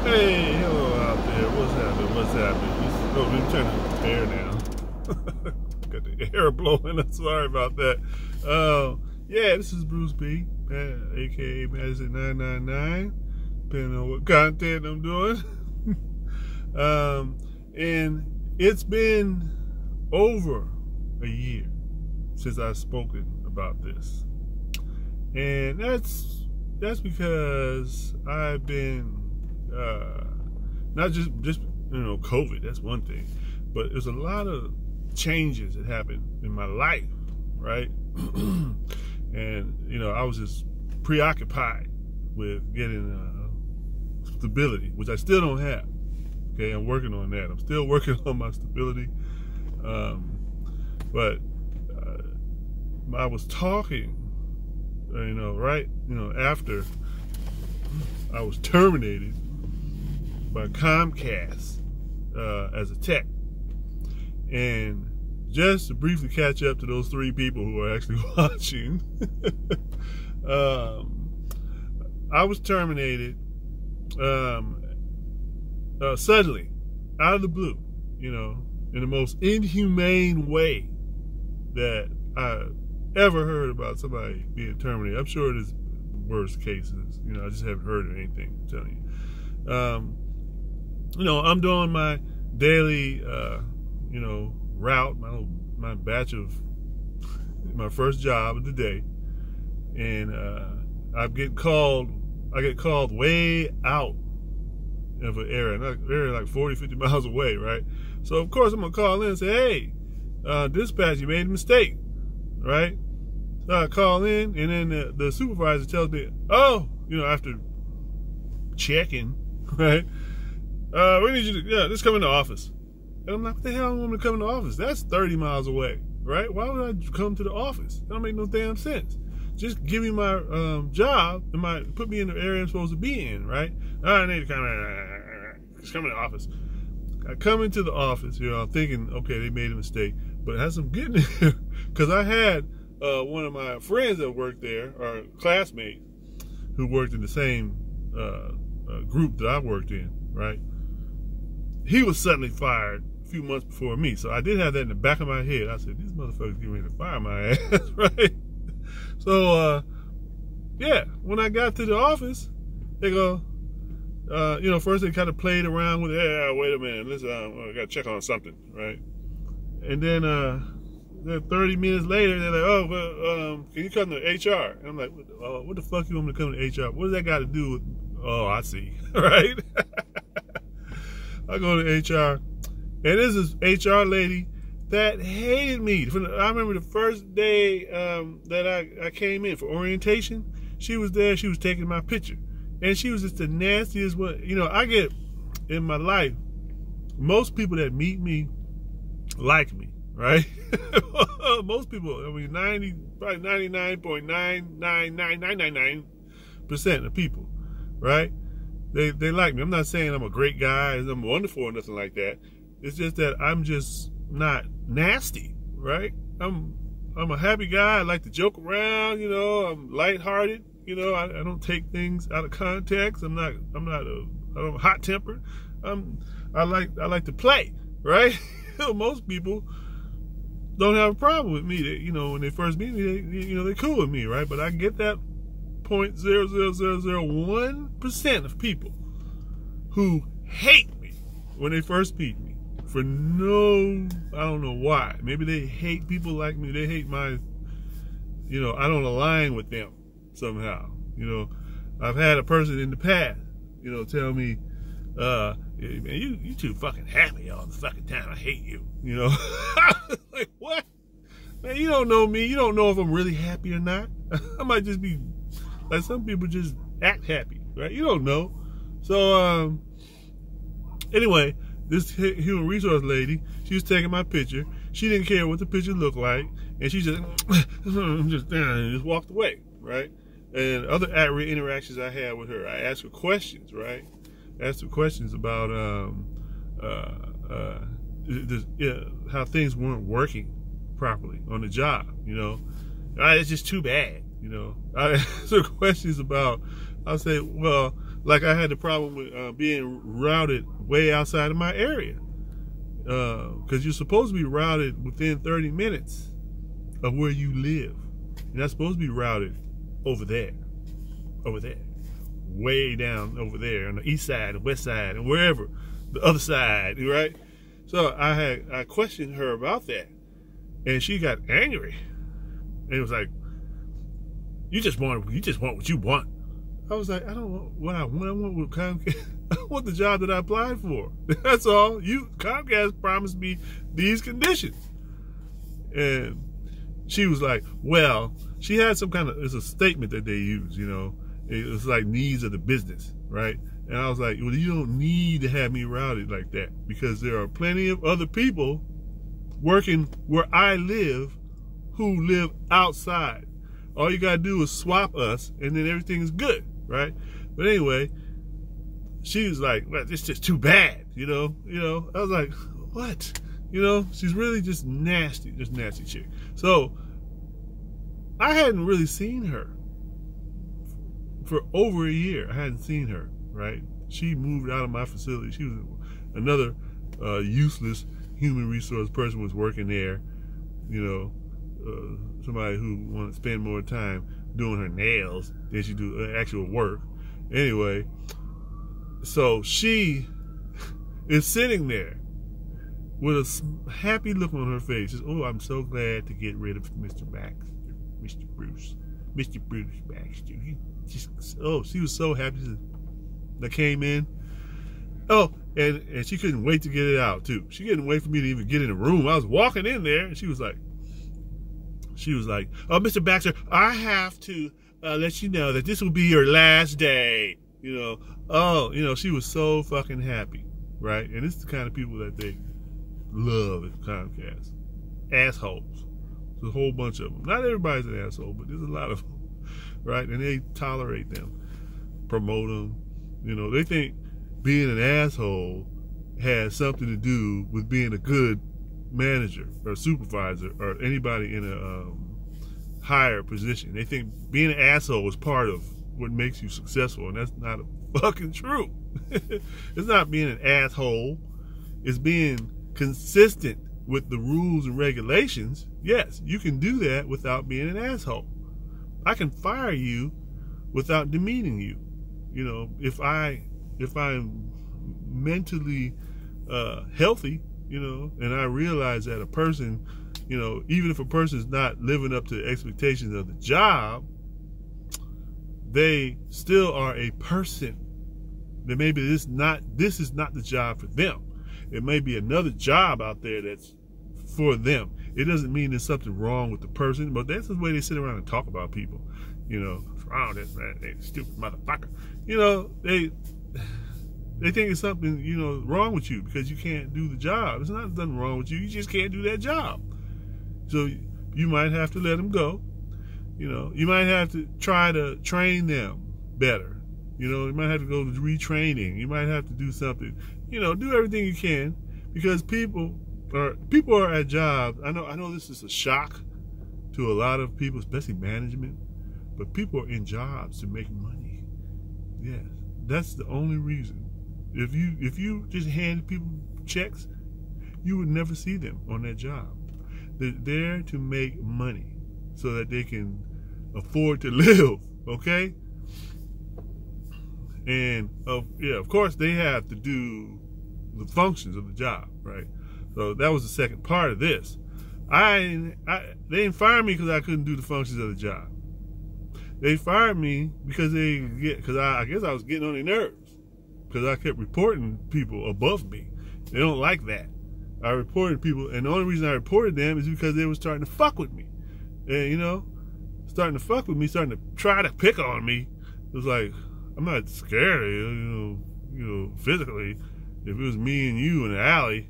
Hey, hello out there. What's happening? What's happening? Oh, we're turning the air now. Got the air blowing. I'm sorry about that. Yeah, this is Bruce B, aka Magic 999, depending on what content I'm doing. And it's been over a year since I've spoken about this, and that's because I've been not just COVID. That's one thing, but there's a lot of changes that happened in my life, right? And I was just preoccupied with getting stability, which I still don't have. Okay, I'm working on that. I'm still working on my stability, but I was talking, after I was terminated by Comcast as a tech. And just to briefly catch up to those three people who are actually watching, I was terminated suddenly, out of the blue, in the most inhumane way that I ever heard about somebody being terminated. I'm sure there's worse cases. I just haven't heard of anything, I'm telling you. I'm doing my daily, route, my batch of my first job of the day, and I get called way out of an area like 40, 50 miles away, right? So of course I'm gonna call in and say, hey, dispatch, you made a mistake, right? So I call in, and then the supervisor tells me, oh, after checking, right? We need you to, just come in the office. And I'm like, what the hell am I going to come in the office? That's 30 miles away, right? Why would I come to the office? That don't make no damn sense. Just give me my job and put me in the area I'm supposed to be in, right? I need to come in the office. I come into the office, I'm thinking, okay, they made a mistake. But as I'm getting there, because I had one of my friends that worked there, or classmate, who worked in the same group that I worked in, right? He was suddenly fired a few months before me. So I did have that in the back of my head. I said, these motherfuckers getting ready to fire my ass, right? So, when I got to the office, they go, first they kind of played around with, wait a minute, listen, I got to check on something, right? And then 30 minutes later, they're like, oh, well, can you come to HR? And I'm like, what the fuck you want me to come to HR? What does that got to do with, oh, I see, right? I go to HR, and this is HR lady that hated me. I remember the first day that I came in for orientation, she was there, she was taking my picture. And she was just the nastiest one. I get, in my life, most people that meet me like me, right? Most people, probably 99.99999% of people, right? They like me. I'm not saying I'm a great guy and I'm wonderful or nothing like that. It's just that I'm just not nasty, right? I'm a happy guy. I like to joke around, I'm lighthearted, I don't take things out of context. I'm hot tempered. I like to play, right? Most people don't have a problem with me. They, when they first meet me, they're cool with me, right? But I get that 0.00001% of people who hate me when they first meet me for I don't know why. Maybe they hate people like me. They hate my, I don't align with them somehow. I've had a person in the past, tell me, man, you too fucking happy all the fucking time. I hate you. Like, what? Man, you don't know me. You don't know if I'm really happy or not. I might just be like, some people just act happy, right? You don't know. So, anyway, this human resource lady, she was taking my picture. She didn't care what the picture looked like, and she just walked away, right? And other interactions I had with her, I asked her questions, right? Asked her questions about how things weren't working properly on the job, It's just too bad, I ask her questions about, I'll say, well, Like I had the problem with being routed way outside of my area. Because you're supposed to be routed within 30 minutes of where you live. You're not supposed to be routed over there, way down over there on the east side, the west side, and wherever, the other side, right? So I questioned her about that, and she got angry, and it was like, you just want what you want. I was like, I don't want what I want. I want what Comcast. I want the job that I applied for. That's all. Comcast promised me these conditions. And she was like, well, she had some kind of, it's a statement that they use, you know. It's like needs of the business, right? And I was like, well, you don't need to have me routed like that, because there are plenty of other people working where I live who live outside. All you gotta do is swap us, and then everything is good, right? But anyway, she was like, well, it's just too bad, you know. I was like, what? You know, she's really just nasty chick. So I hadn't really seen her for over a year. I hadn't seen her, right? She moved out of my facility. She was another useless human resource person was working there, you know, somebody who wanted to spend more time doing her nails than she do actual work. Anyway, so she is sitting there with a happy look on her face. Says, oh, I'm so glad to get rid of Mr. Baxter, Mr. Bruce Baxter. She was so happy that came in. Oh, and she couldn't wait to get it out too. She couldn't wait for me to even get in the room. I was walking in there, and she was like, oh, Mr. Baxter, I have to let you know that this will be your last day. You know, oh, you know, she was so fucking happy, right? And it's the kind of people that they love at Comcast. Assholes. There's a whole bunch of them. Not everybody's an asshole, but there's a lot of them, right? And they tolerate them, promote them. You know, they think being an asshole has something to do with being a good manager or supervisor or anybody in a higher position. They think being an asshole is part of what makes you successful, and that's not fucking true. It's not being an asshole. It's being consistent with the rules and regulations. Yes, you can do that without being an asshole. I can fire you without demeaning you. You know, if I'm mentally healthy, you know, and I realize that a person, you know, even if a person is not living up to the expectations of the job, they still are a person. That maybe this is not the job for them. It may be another job out there that's for them. It doesn't mean there's something wrong with the person, but that's the way they sit around and talk about people. You know, what's wrong with this man? They stupid motherfucker. You know, they think it's something, you know, wrong with you because you can't do the job. There's nothing wrong with you. You just can't do that job. So you might have to let them go. You know, you might have to try to train them better. You know, you might have to go to retraining. You might have to do something. You know, do everything you can, because people are at jobs. I know this is a shock to a lot of people, especially management, but people are in jobs to make money. Yes, that's the only reason. If you just hand people checks, you would never see them on that job. They're there to make money so that they can afford to live, okay? And of course they have to do the functions of the job, right? So that was the second part of this. They didn't fire me because I couldn't do the functions of the job. They fired me because I guess I was getting on their nerves, because I kept reporting people above me. They don't like that. I reported people, and the only reason I reported them is because they were starting to fuck with me. And, you know, starting to fuck with me, starting to try to pick on me. It was like, I'm not scared of you, you know, physically. If it was me and you in the alley,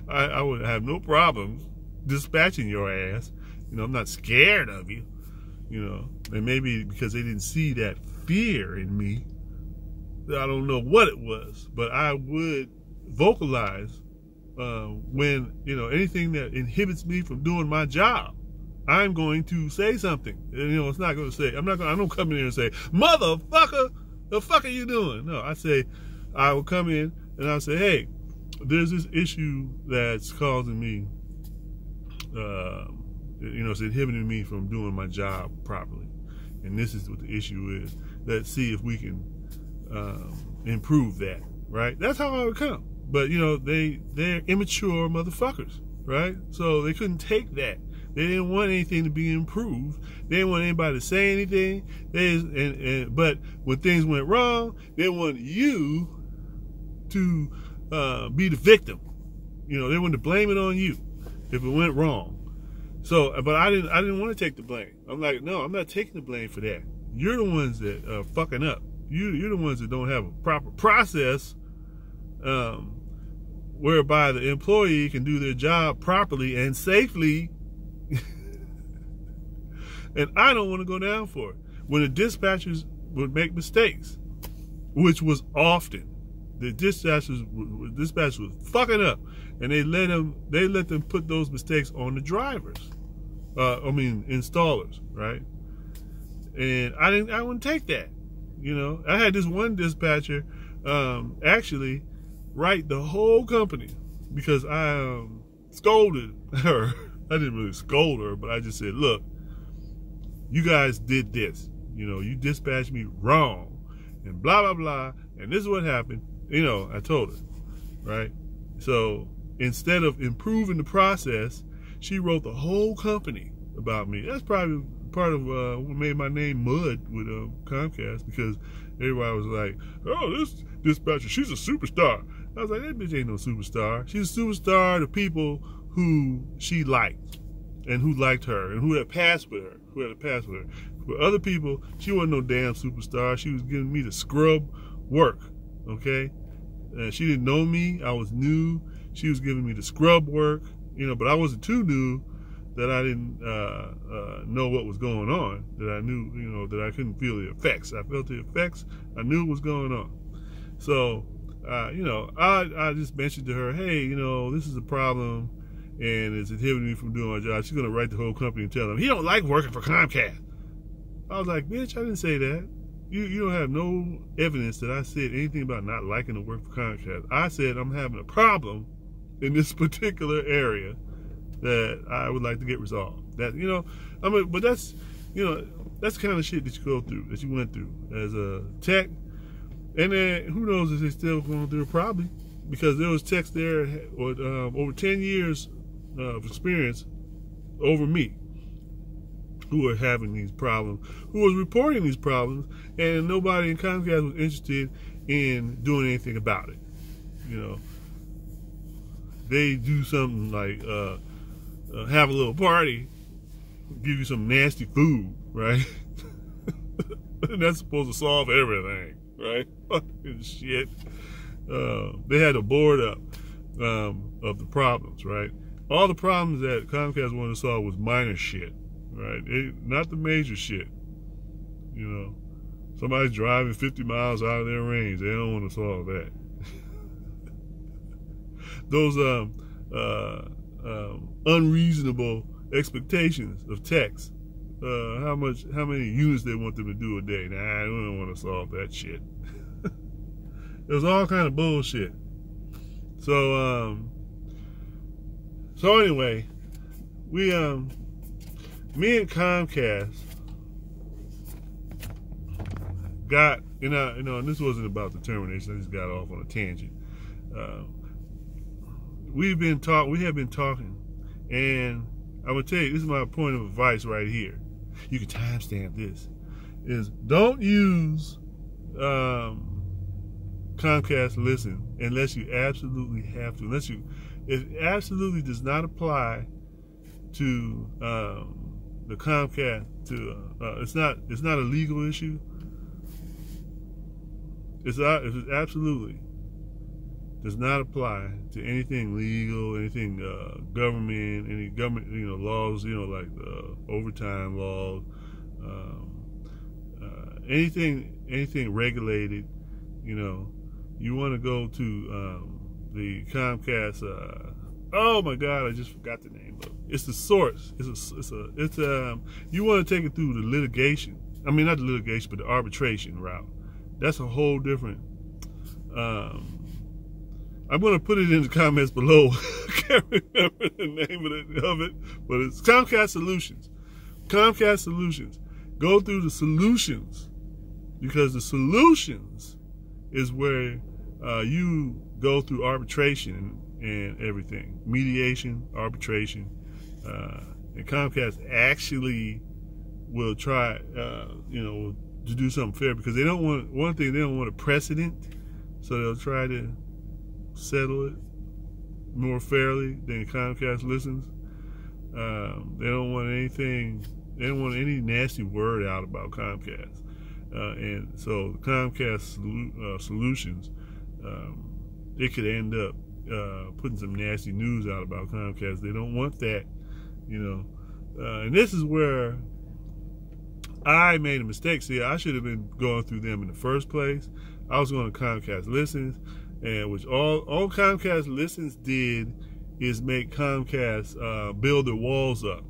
I would have no problem dispatching your ass. You know, I'm not scared of you, you know. And maybe because they didn't see that fear in me, I don't know what it was, but I would vocalize when, you know, anything that inhibits me from doing my job. I'm going to say something. And, it's not going to say, I don't come in here and say, motherfucker, the fuck are you doing? No, I will come in and I'll say, hey, there's this issue that's causing me, it's inhibiting me from doing my job properly. And this is what the issue is. Let's see if we can improve that, right? That's how I would come. But, they're immature motherfuckers, right? So they couldn't take that. They didn't want anything to be improved. They didn't want anybody to say anything. But when things went wrong, they want you to be the victim. They wanted to blame it on you if it went wrong. So, but I didn't want to take the blame. I'm like, no, I'm not taking the blame for that. You're the ones that are fucking up. You're the ones that don't have a proper process whereby the employee can do their job properly and safely. And I don't want to go down for it. When the dispatchers would make mistakes, which was often, the dispatchers was fucking up, and they let them put those mistakes on the drivers. Installers, right? And I wouldn't take that. I had this one dispatcher actually write the whole company because I scolded her. I didn't really scold her, but I just said, look, you guys did this. You dispatched me wrong and blah, blah, blah. And this is what happened. I told her, right? So instead of improving the process, she wrote the whole company about me. That's probably part of what made my name mud with Comcast, because everybody was like, oh, this dispatcher, she's a superstar. I was like, that bitch ain't no superstar. She's a superstar to people who she liked and who liked her and who had passed with her, For other people, she wasn't no damn superstar. She was giving me the scrub work, okay? She didn't know me. I was new. She was giving me the scrub work, but I wasn't too new that I didn't know what was going on, that I knew, that I couldn't feel the effects. I felt the effects. I knew what was going on. So, I just mentioned to her, hey, this is a problem, and it's inhibiting me from doing my job. She's going to write the whole company and tell them, he don't like working for Comcast. I was like, bitch, I didn't say that. You don't have no evidence that I said anything about not liking to work for Comcast. I said I'm having a problem in this particular area that I would like to get resolved. That, but that's, that's the kind of shit that you go through, that you went through as a tech. And then who knows if they're still going through it, probably, because there was techs there with over 10 years of experience over me who were having these problems, who was reporting these problems, and nobody in Comcast was interested in doing anything about it. They do something like have a little party, give you some nasty food, right? And that's supposed to solve everything, right? Fucking shit. They had a board up of the problems, right? All the problems that Comcast wanted to solve was minor shit, right? Not the major shit. Somebody's driving 50 miles out of their range. They don't want to solve that. Those unreasonable expectations of techs, how many units they want them to do a day. Nah, I don't want to solve that shit. It was all kind of bullshit. So anyway, me and Comcast got, and this wasn't about the termination. I just got off on a tangent. We have been talking, and I'm gonna tell you, this is my point of advice right here. You can timestamp this. Is don't use Comcast Listen unless you absolutely have to. It absolutely does not apply to the Comcast. It's not a legal issue. It absolutely does not apply to anything legal, anything government, any government, laws, like overtime laws, anything regulated. You want to go to the Comcast. Oh my God, I just forgot the name of it. It's the source. You want to take it through the litigation. I mean, not the litigation, but the arbitration route. That's a whole different. I'm going to put it in the comments below. I can't remember the name of it, but it's Comcast Solutions. Comcast Solutions. Go through the solutions, because the solutions is where you go through arbitration and everything, mediation, arbitration, and Comcast actually will try, to do something fair, because they don't want, one thing, they don't want a precedent, so they'll try to settle it more fairly than Comcast listens. They don't want anything, they don't want any nasty word out about Comcast. And so Comcast Solutions, it could end up putting some nasty news out about Comcast. They don't want that, and this is where I made a mistake. See, I should have been going through them in the first place. I was going to Comcast Listens, and which all Comcast Listens did is make Comcast build their walls up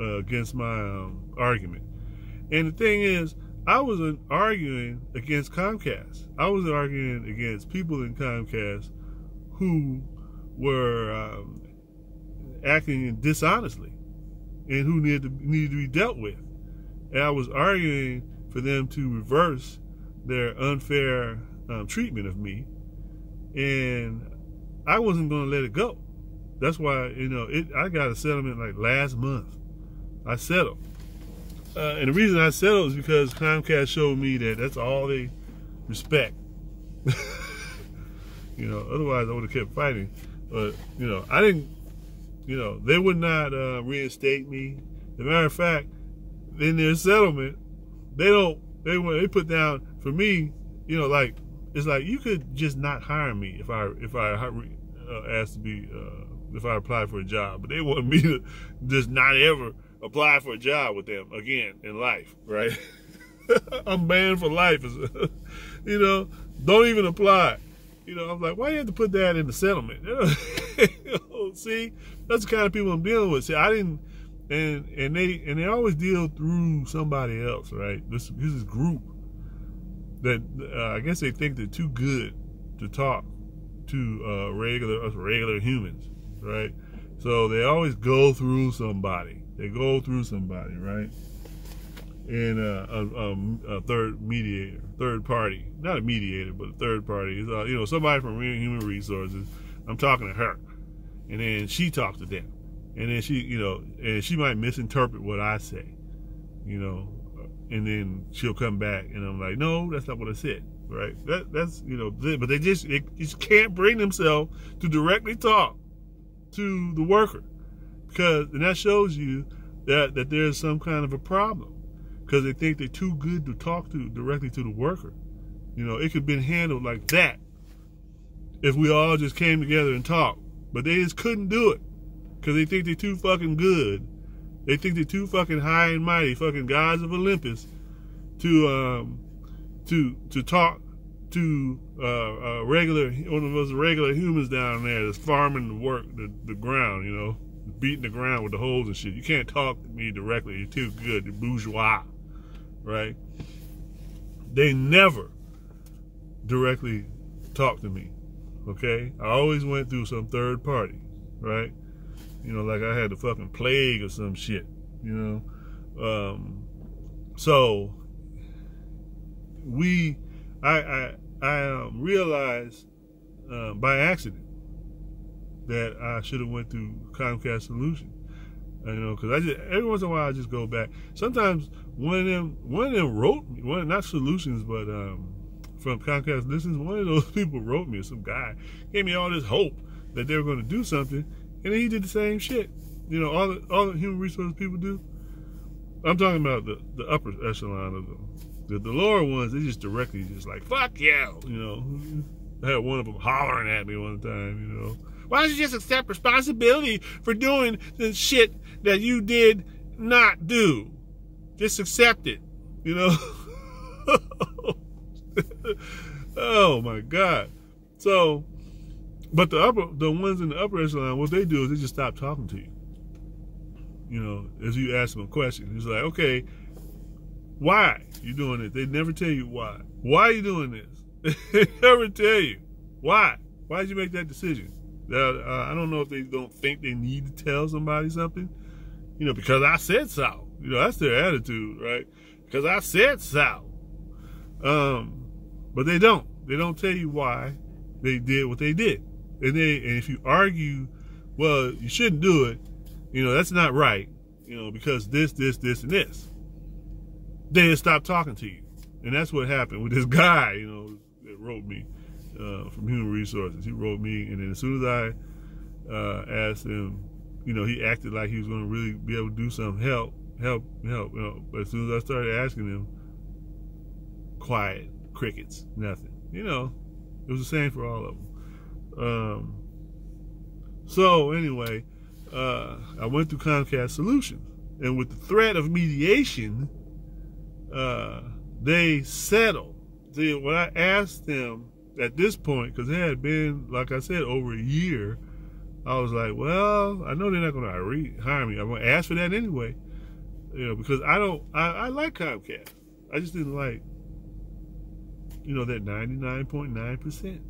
against my argument. And the thing is, I wasn't arguing against Comcast. I was arguing against people in Comcast who were acting dishonestly and who needed to be dealt with. And I was arguing for them to reverse their unfair treatment of me, and I wasn't going to let it go. That's why, I got a settlement like last month. I settled. And the reason I settled is because Comcast showed me that that's all they respect. Otherwise I would have kept fighting. But, I didn't, they would not reinstate me. As a matter of fact, in their settlement, they put down, for me, it's like you could just not hire me if I asked to be, if I applied for a job. But they want me to just not ever apply for a job with them again in life, right? I'm banned for life. Don't even apply. I'm like, why do you have to put that in the settlement? See, that's the kind of people I'm dealing with. See, I didn't, and they always deal through somebody else, right? This is group that I guess they think they're too good to talk to regular humans, right? So they always go through somebody. They go through somebody, right? And a third party, not a mediator, but a third party is somebody from Human Resources. I'm talking to her, and then she talks to them, and then she might misinterpret what I say, and then she'll come back, and I'm like, no, that's not what I said, right? That's but they just can't bring themselves to directly talk to the worker, and that shows you that there's some kind of a problem, because they think they're too good to talk to directly to the worker. It could have been handled like that if we all just came together and talked, but they just couldn't do it because they think they're too fucking good. They think they're too fucking high and mighty, fucking gods of Olympus, to talk to one of us regular humans down there that's farming the ground, beating the ground with the holes and shit. You can't talk to me directly. You're too good. You're bourgeois, right? They never directly talk to me, okay? I always went through some third party, right? Like I had the fucking plague or some shit, So I realized by accident that I should have went through Comcast Solutions, because every once in a while I just go back. Sometimes one of them wrote me, not Solutions, but from Comcast Listens, one of those people wrote me, some guy gave me all this hope that they were going to do something, and then he did the same shit. All the human resource people do. I'm talking about the upper echelon of them. The lower ones, they just directly like, fuck you, I had one of them hollering at me one time, Why don't you just accept responsibility for doing the shit that you did not do? Just accept it, Oh my God. So, but the ones in the upper echelon, what they do is they just stop talking to you. as you ask them a question. It's like, okay, why you doing it? They never tell you why. Why are you doing this? They never tell you. Why? Why did you make that decision? I don't know if they don't think they need to tell somebody something. Because I said so. That's their attitude, right? Because I said so. But they don't. They don't tell you why they did what they did. And if you argue, well, you shouldn't do it, that's not right, because this, and this, they stop talking to you. And that's what happened with this guy, that wrote me from Human Resources. He wrote me, and then as soon as I asked him, he acted like he was going to really be able to do some help. But as soon as I started asking him, quiet, crickets, nothing. It was the same for all of them. So anyway, I went through Comcast Solutions, and with the threat of mediation, they settled. See, when I asked them at this point, because it had been, like I said, over a year, I was like, well, I know they're not going to hire me. I'm going to ask for that anyway, because I like Comcast. I just didn't like, that 99.9%.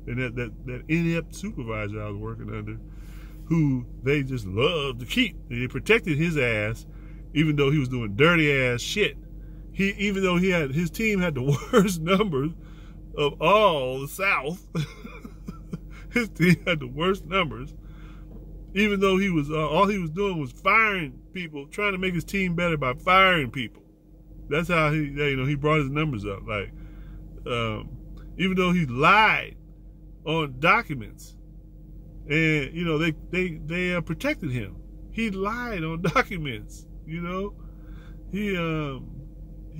And that inept supervisor I was working under, who they just loved to keep. They protected his ass, even though he was doing dirty ass shit. Even though his team had the worst numbers of all the South. His team had the worst numbers. Even though he was all he was doing was firing people, trying to make his team better by firing people. That's how he brought his numbers up. Like, even though he lied on documents, and they protected him. He lied on documents. He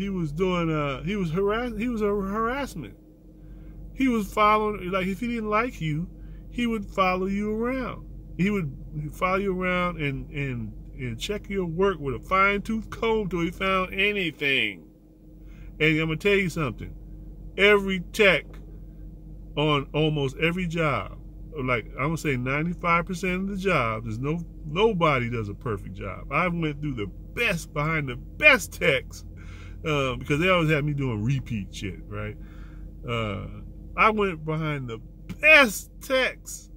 was doing he was a harassment. He was following, like, if he didn't like you, he would follow you around. He would follow you around and check your work with a fine-tooth comb till he found anything. And I'm gonna tell you something. Every tech on almost every job, like I'm gonna say 95% of the jobs, nobody does a perfect job. I went through the best behind the best techs because they always had me doing repeat shit, right? I went behind the best techs,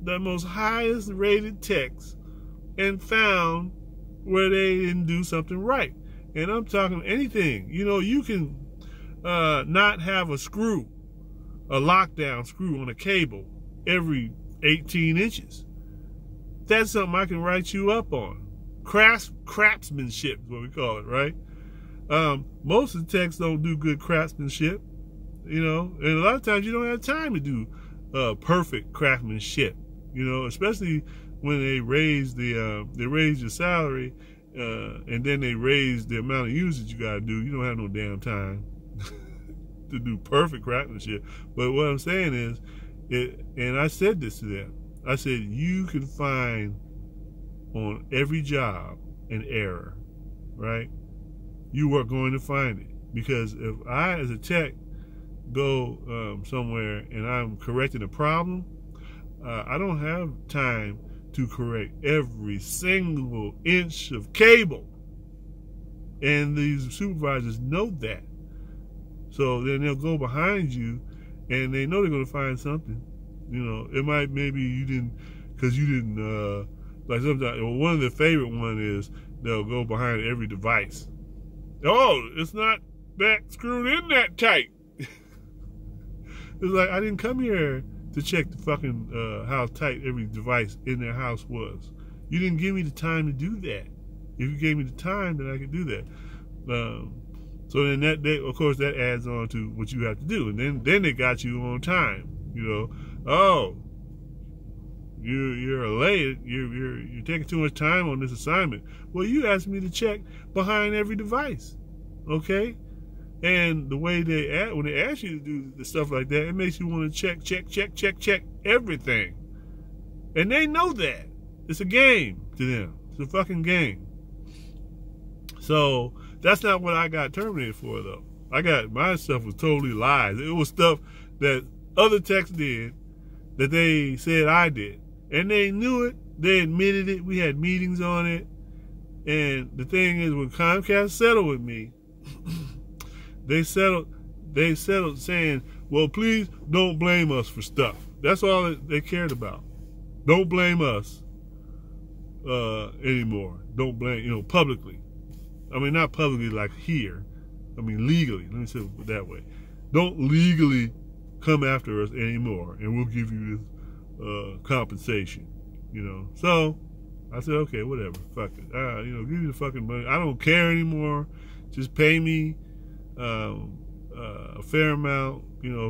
the most highest rated techs, and found where they didn't do something right. And I'm talking anything. You can not have a lockdown screw on a cable every 18 inches. That's something I can write you up on. Craftsmanship is what we call it, right? Most of the techs don't do good craftsmanship, and a lot of times you don't have time to do perfect craftsmanship, especially when they raise your salary, and then they raise the amount of usage you got to do. You don't have no damn time to do perfect craftsmanship. But what I'm saying is, and I said this to them, I said, you can find on every job an error, right? You are going to find it. Because if I, as a tech, go somewhere and I'm correcting a problem, I don't have time to correct every single inch of cable. And these supervisors know that. So then they'll go behind you, and they know they're going to find something. It might, maybe you didn't, because you didn't, like sometimes, one of the favorite one is they'll go behind every device. Oh, it's not that screwed in that tight. It's like, I didn't come here to check the fucking, how tight every device in their house was. You didn't give me the time to do that. If you gave me the time, then I could do that. So then of course, that adds on to what you have to do. And then they got you on time. Oh, you're late. You're taking too much time on this assignment. Well, you asked me to check behind every device, okay? And the way when they ask you to do the stuff like that, it makes you want to check everything. And they know that. It's a game to them. It's a fucking game. So that's not what I got terminated for, though. My stuff was totally lies. It was stuff that other techs did that they said I did. And they knew it, They admitted it. We had meetings on it. And the thing is, when Comcast settled with me, they settled saying, well, please don't blame us for stuff. That's all they cared about. Don't blame us anymore. Don't blame, publicly. I mean, not publicly like here. I mean, legally. Let me say it that way. Don't legally come after us anymore, and we'll give you this compensation. So I said, okay, whatever, fuck it. Give me the fucking money. I don't care anymore. Just pay me a fair amount,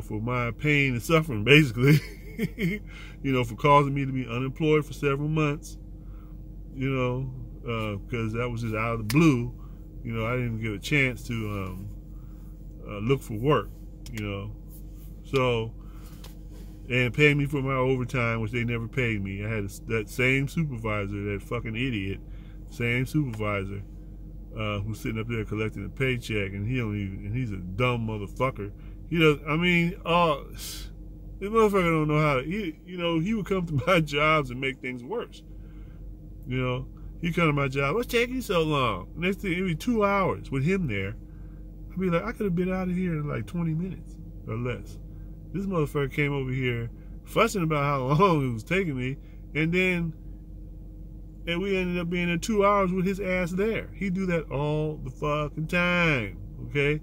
for my pain and suffering, basically. For causing me to be unemployed for several months. Because that was just out of the blue. I didn't get a chance to look for work. So, and pay me for my overtime, which they never paid me. I had that same supervisor, that fucking idiot, same supervisor, who's sitting up there collecting a paycheck, and he's a dumb motherfucker. This motherfucker don't know how to, he would come to my jobs and make things worse. He'd come to my job, what's taking you so long? Next thing, it'd be 2 hours with him there. I'd be like, I could have been out of here in like 20 minutes or less. This motherfucker came over here fussing about how long it was taking me, and we ended up being in 2 hours with his ass there. He do that all the fucking time, okay?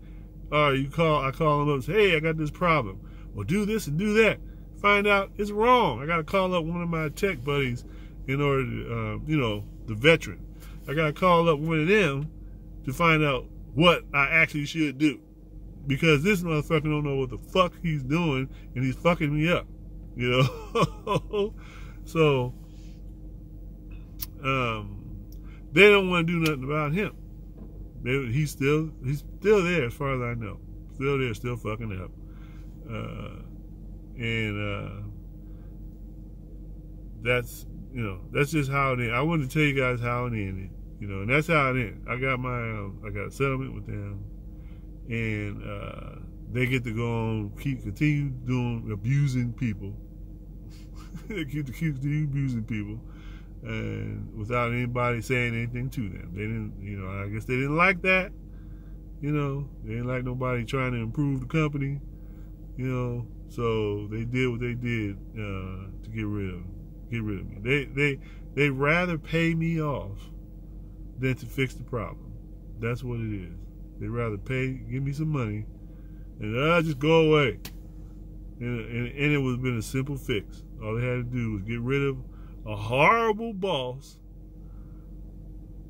All right, I call him up and say, hey, I got this problem. Well, do this and do that. Find out it's wrong. I got to call up one of my tech buddies in order to, the veteran. I got to call up one of them to find out what I actually should do. Because this motherfucker don't know what the fuck he's doing, and he's fucking me up, So, they don't want to do nothing about him. He's still there, as far as I know. Still there, still fucking up. That's just how it ended. I wanted to tell you guys how it ended, and that's how it ended. I got a settlement with them. And they get to go on, continue abusing people. They continue abusing people, and without anybody saying anything to them. They didn't, I guess they didn't like that. They didn't like nobody trying to improve the company. So they did what they did to get rid of me. They rather pay me off than to fix the problem. That's what it is. They'd rather give me some money, and just go away. And it would have been a simple fix. All they had to do was get rid of a horrible boss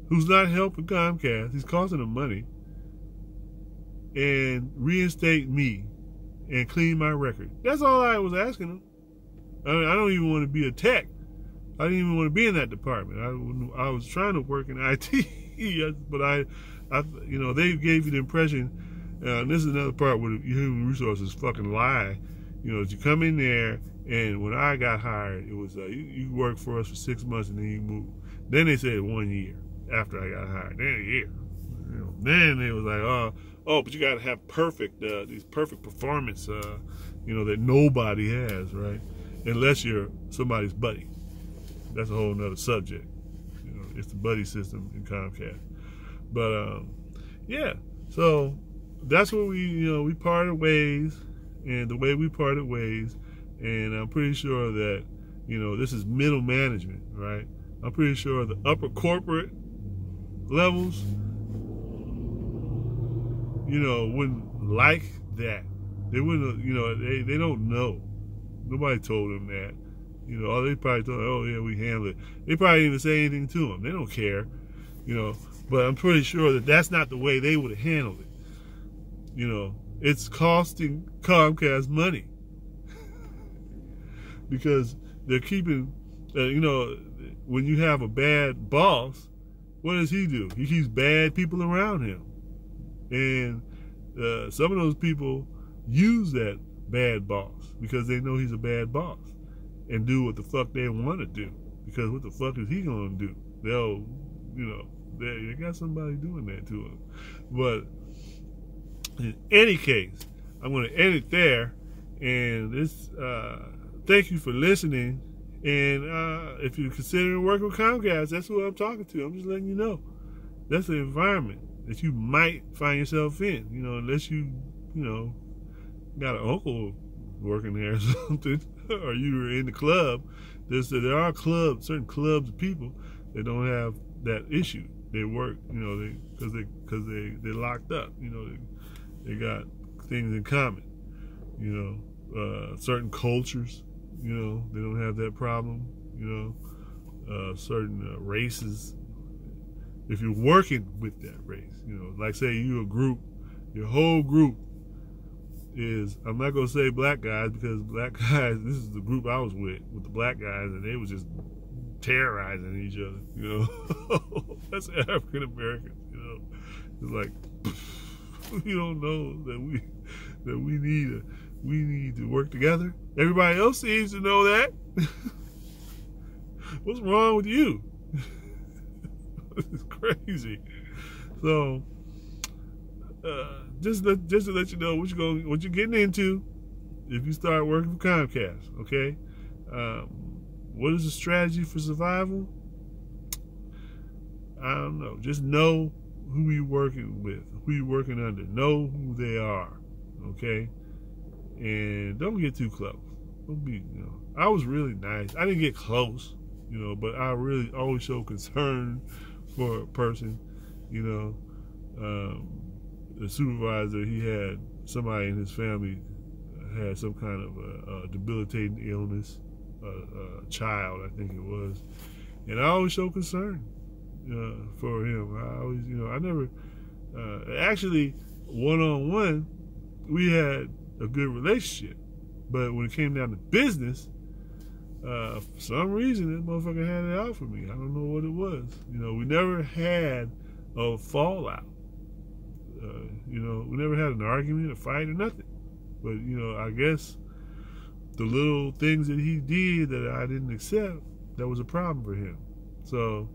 who's not helping Comcast. He's costing them money. And reinstate me and clean my record. That's all I was asking them. I don't even want to be a tech. I didn't even want to be in that department. I was trying to work in IT, but they gave you the impression, and this is another part where the human resources fucking lie, that you come in there, and when I got hired, it was, you work for us for 6 months and then you move. Then they said 1 year after I got hired. Then a year. Then they was like, but you got to have these perfect performance, that nobody has, right? Unless you're somebody's buddy. That's a whole nother subject. It's the buddy system in Comcast. But, so that's what we parted ways, and the way we parted ways, and I'm pretty sure that, this is middle management, right? I'm pretty sure the upper corporate levels, wouldn't like that. They wouldn't, they don't know. Nobody told them that. They probably thought, oh yeah, we handle it. They probably didn't even say anything to them. They don't care, But I'm pretty sure that that's not the way they would have handled it. It's costing Comcast money because they're keeping, when you have a bad boss, what does he do? He keeps bad people around him. And some of those people use that bad boss because they know he's a bad boss and do what the fuck they want to do. Because what the fuck is he going to do? They'll, they got somebody doing that to him. But in any case, I'm going to end it there. And this, thank you for listening. And if you're considering working with Comcast, that's who I'm talking to. I'm just letting you know. That's the environment that you might find yourself in, unless you got an uncle working there or something, or you were in the club. There are certain clubs of people that don't have that issue. They work, because they're locked up. They got things in common. Certain cultures, they don't have that problem. Certain races. If you're working with that race, like say you a group, your whole group is, I'm not gonna say black guys, because black guys, this is the group I was with the black guys, and they was just terrorizing each other, That's African Americans, It's like, we don't know that we need to work together. Everybody else seems to know that. What's wrong with you? It's crazy. So just to let you know what you're getting into if you start working for Comcast. Okay. What is the strategy for survival? I don't know. Just know who you're working with, who you're working under. Know who they are. Okay. And don't get too close. Don't be. I was really nice. I didn't get close. But I really always show concern for a person. The supervisor, he had somebody in his family had some kind of a debilitating illness, a child, I think it was, and I always show concern for him. I always, I never actually one-on-one we had a good relationship, but when it came down to business, for some reason that motherfucker had it out for me. I don't know what it was. We never had a fallout. We never had an argument, a fight, or nothing. But, I guess the little things that he did that I didn't accept, that was a problem for him. So,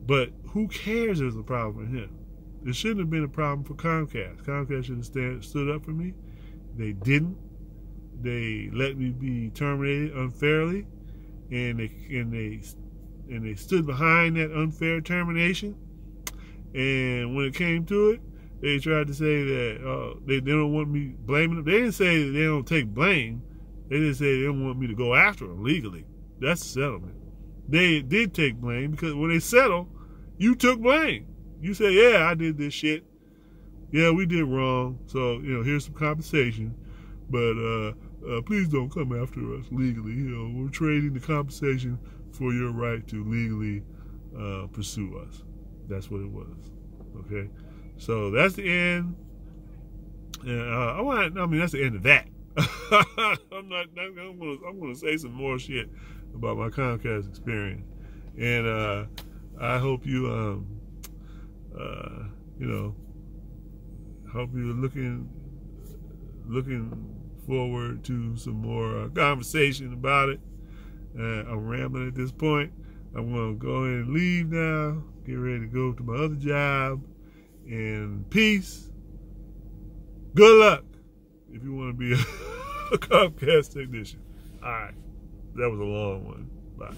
but who cares if it was a problem for him? It shouldn't have been a problem for Comcast. Comcast should have stood up for me. They didn't. They let me be terminated unfairly, and they stood behind that unfair termination. And when it came to it, they tried to say that they don't want me blaming them. They didn't say that they don't take blame. They didn't say they don't want me to go after them legally. That's the settlement. They did take blame, because when they settled, you took blame. You said, yeah, I did this shit. Yeah, we did wrong. So, here's some compensation. But please don't come after us legally. We're trading the compensation for your right to legally pursue us. That's what it was. Okay? So that's the end. And that's the end of that. I'm gonna say some more shit about my Comcast experience. And I hope you hope you're looking forward to some more conversation about it. I'm rambling at this point. I'm going to go ahead and leave now. Get ready to go to my other job. And peace. Good luck if you want to be a Comcast technician. All right. That was a long one. Bye.